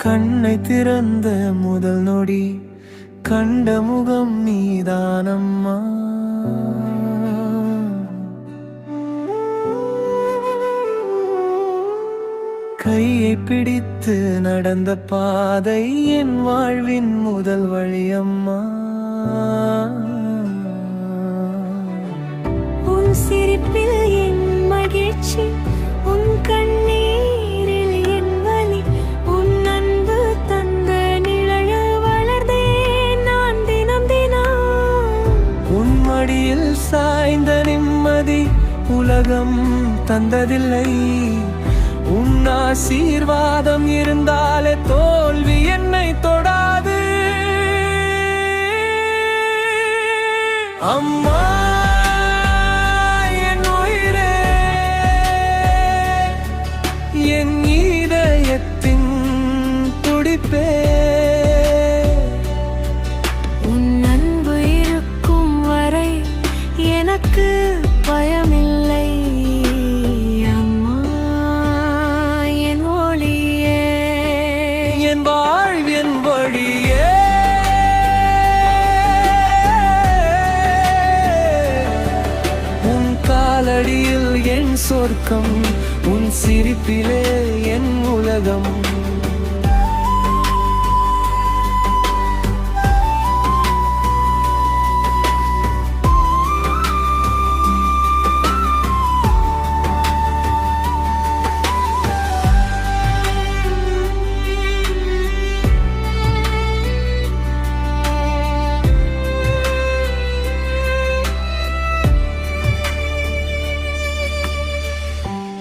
கண்ணை திறந்த முதல் நொடி கண்ட முகம் நீதானம்மா. கையை பிடித்து நடந்த பாதை என் வாழ்வின் முதல் வழியம்மா. உன் சிரிப்பில் என் மகிழ்ச்சி, உன் கண்ணீரில் என் வலி, உன் அன்பு தந்த நிழல் வளர்ந்தேன் நான் தினம் தினம். உன் மடியில் சாய்ந்த நிம்மதி உலகம் தந்ததில்லை. உன் ஆசீர்வாதம் இருந்தாலே தோல்வி என்னை தொடாது. அம்மா என் உயிரே, என் இதயத்தின் துடிப்பே. உன் அன்பு இருக்கும் வரை எனக்கு பயமில்லை. என் வாழ்வின் வழியே உன் காலடியில் என் சொர்க்கம், உன் சிரிப்பிலே என் உலகம்.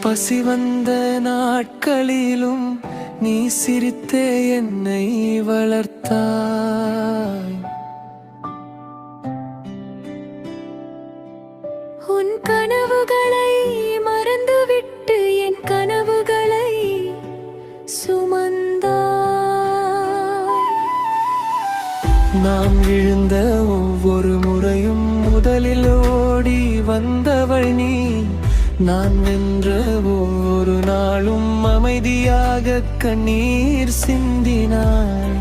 பசி வந்த நாட்களிலும் நீ சிரித்தே என்னை வளர்த்தாய். உன் கனவுகளை மறந்துவிட்டு என் கனவுகளை சுமந்தாய். நாம் விழுந்த ஒவ்வொரு முறையும் முதலில் ஓடி வந்தவள் நீ. நான் வென்ற ஒவ்வொரு நாளும் அமைதியாக கண்ணீர் சிந்தினாய்.